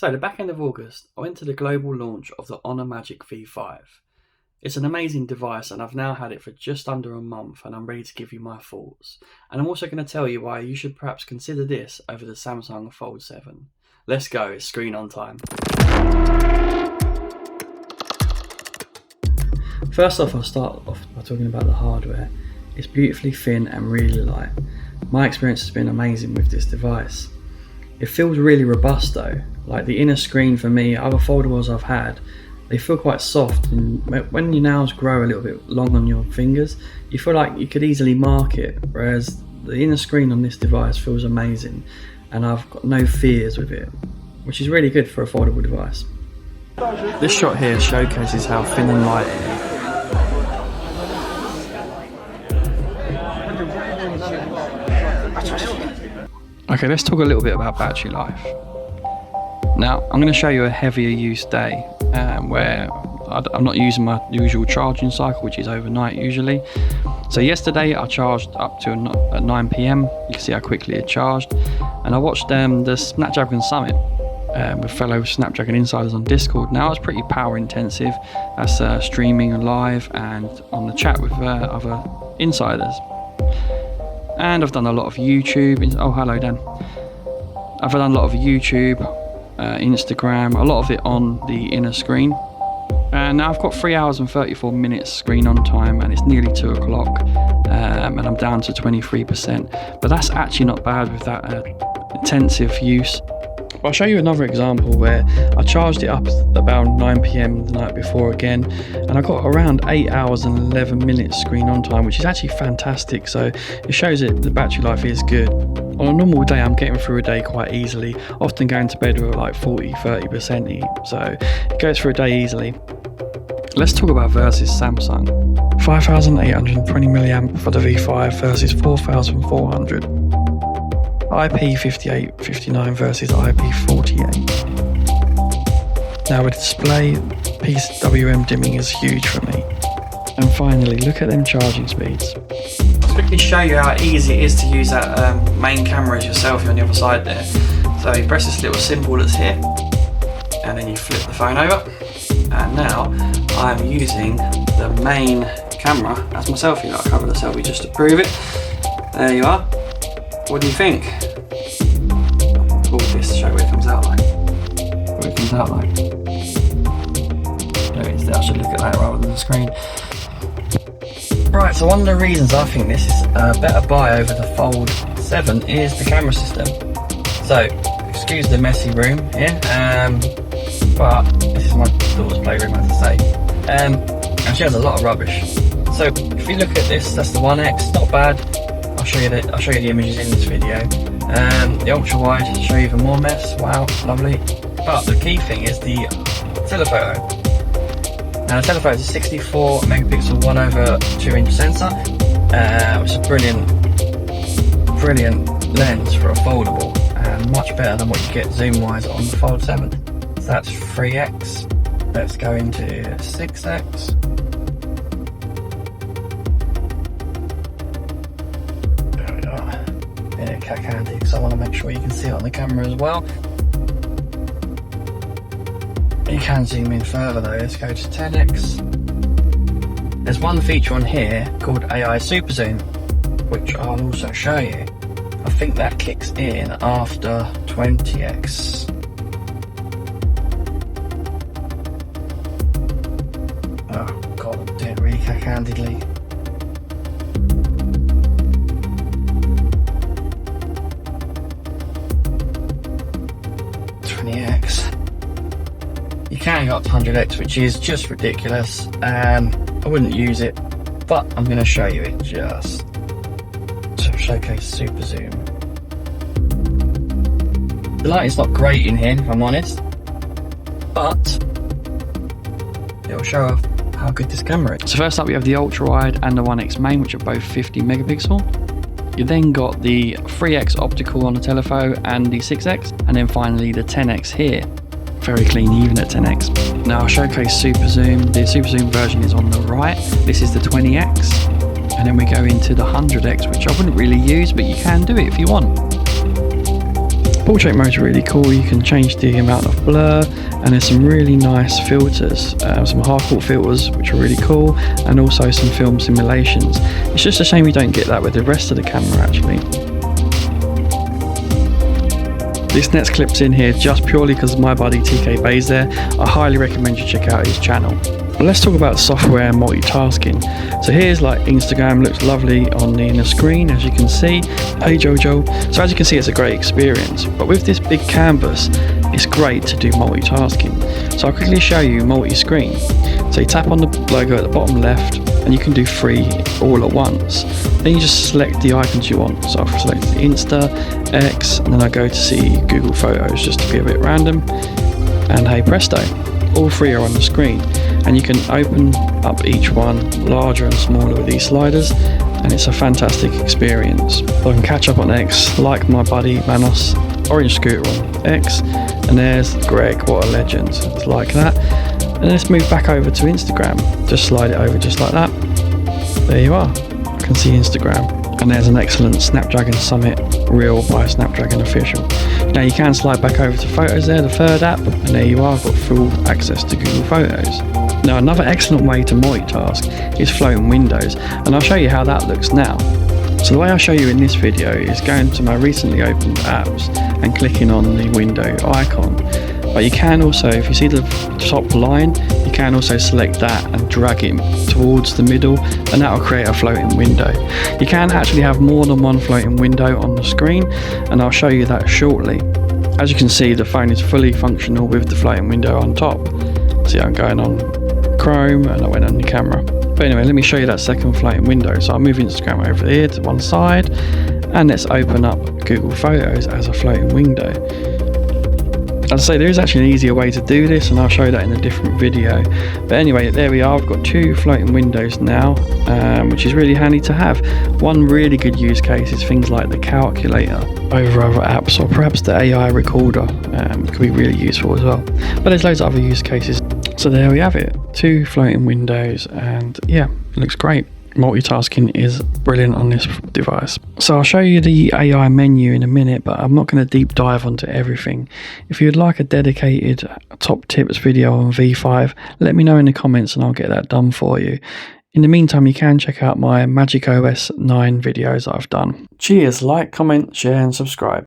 So the back end of August, I went to the global launch of the Honor Magic V5. It's an amazing device and I've now had it for just under a month and I'm ready to give you my thoughts. And I'm also going to tell you why you should perhaps consider this over the Samsung Fold 7. Let's go, it's screen on time. First off, I'll start off by talking about the hardware. It's beautifully thin and really light. My experience has been amazing with this device. It feels really robust though, like the inner screen for me, other foldables I've had, they feel quite soft, and when your nails grow a little bit long on your fingers, you feel like you could easily mark it, whereas the inner screen on this device feels amazing and I've got no fears with it, which is really good for a foldable device. This shot here showcases how thin and light it is. Okay, let's talk a little bit about battery life. Now, I'm going to show you a heavier use day where I'm not using my usual charging cycle, which is overnight usually. So yesterday I charged up to at 9 PM. You can see how quickly it charged. And I watched the Snapdragon Summit with fellow Snapdragon insiders on Discord. Now it's pretty power intensive. That's streaming and live and on the chat with other insiders. And I've done a lot of YouTube. Oh, hello Dan. I've done a lot of YouTube, Instagram, a lot of it on the inner screen. And now I've got 3 hours and 34 minutes screen on time and it's nearly 2 o'clock and I'm down to 23%. But that's actually not bad with that intensive use. I'll show you another example where I charged it up about 9 PM the night before again, and I got around 8 hours and 11 minutes screen on time, which is actually fantastic. So it shows that the battery life is good. On a normal day, I'm getting through a day quite easily, often going to bed with like 40-30% each, so it goes through a day easily. Let's talk about versus Samsung. 5,820 milliamp for the V5 versus 4,400. IP58-59 versus IP48. Now with display, PWM dimming is huge for me. And finally, look at them charging speeds. I'll quickly show you how easy it is to use that main camera as your selfie on the other side there. So you press this little symbol that's here, and then you flip the phone over. And now I'm using the main camera as my selfie. I'll cover the selfie just to prove it. There you are. What do you think? I'll pause this to show what it comes out like. What it comes out like. There it is. I should look at that rather than the screen. Right, so one of the reasons I think this is a better buy over the Fold 7 is the camera system. So, excuse the messy room here, but this is my daughter's playroom, as I say. And she has a lot of rubbish. So if you look at this, that's the 1X, not bad. I'll show you the images in this video. The ultra wide to show you even more mess. Wow, lovely. But the key thing is the telephoto. Now the telephoto is a 64 megapixel 1/2" sensor, which is a brilliant lens for a foldable, and much better than what you get zoom wise on the Fold 7. So that's 3X. Let's go into 6X. Handy because I want to make sure you can see it on the camera as well. You can zoom in further though. Let's go to 10X. There's one feature on here called AI Super Zoom, which I'll also show you. I think that kicks in after 20X. Oh god, I'm doing it really cack-handedly. You can go up to 100X, which is just ridiculous. I wouldn't use it, but I'm going to show you it just to showcase super zoom. The lighting's not great in here, if I'm honest, but it'll show off how good this camera is. So first up we have the ultra wide and the 1X main, which are both 50 megapixel. You then got the 3X optical on the telephoto and the 6X, and then finally the 10X here. Very clean even at 10X. Now I'll showcase super zoom. The super zoom version is on the right. This is the 20X, and then we go into the 100X, which I wouldn't really use, but you can do it if you want. Portrait mode is really cool. You can change the amount of blur, and there's some really nice filters, some hardcore filters which are really cool, and also some film simulations. It's just a shame you don't get that with the rest of the camera actually. This next clip's in here just purely because my buddy TK Bay's there. I highly recommend you check out his channel. But let's talk about software and multitasking. So here's like Instagram, looks lovely on the screen as you can see. Hey Jojo. So as you can see, it's a great experience. But with this big canvas, it's great to do multitasking. So I'll quickly show you multi-screen. So you tap on the logo at the bottom left and you can do 3 all at once. Then you just select the icons you want. So I've selected Insta, X, and then I go to see Google Photos just to be a bit random. And hey presto, all 3 are on the screen. And you can open up each one larger and smaller with these sliders, and it's a fantastic experience. So I can catch up on X like my buddy Manos, orange scooter on X, and there's Greg, what a legend, it's like that. And let's move back over to Instagram, just slide it over just like that. There you are, I can see Instagram. And there's an excellent Snapdragon Summit Reel by Snapdragon Official. Now you can slide back over to Photos there, the third app, and there you are, I've got full access to Google Photos. Now another excellent way to multitask is floating windows, and I'll show you how that looks now. So the way I show you in this video is going to my recently opened apps and clicking on the window icon. But you can also, if you see the top line, you can also select that and drag it towards the middle, and that will create a floating window. You can actually have more than one floating window on the screen, and I'll show you that shortly. As you can see, the phone is fully functional with the floating window on top. See, I'm going on Chrome and I went on the camera. But anyway, let me show you that second floating window. So I'll move Instagram over here to one side, and let's open up Google Photos as a floating window. As I say, there is actually an easier way to do this, and I'll show you that in a different video. But anyway, there we are. I've got 2 floating windows now, which is really handy to have. One really good use case is things like the calculator over other apps, or perhaps the AI recorder could be really useful as well. But there's loads of other use cases. So there we have it, 2 floating windows, and yeah, it looks great. Multitasking is brilliant on this device. So I'll show you the AI menu in a minute, but I'm not going to deep dive onto everything. If you'd like a dedicated top tips video on V5, let me know in the comments and I'll get that done for you. In the meantime, you can check out my Magic OS 9 videos that I've done. Cheers, like, comment, share and subscribe.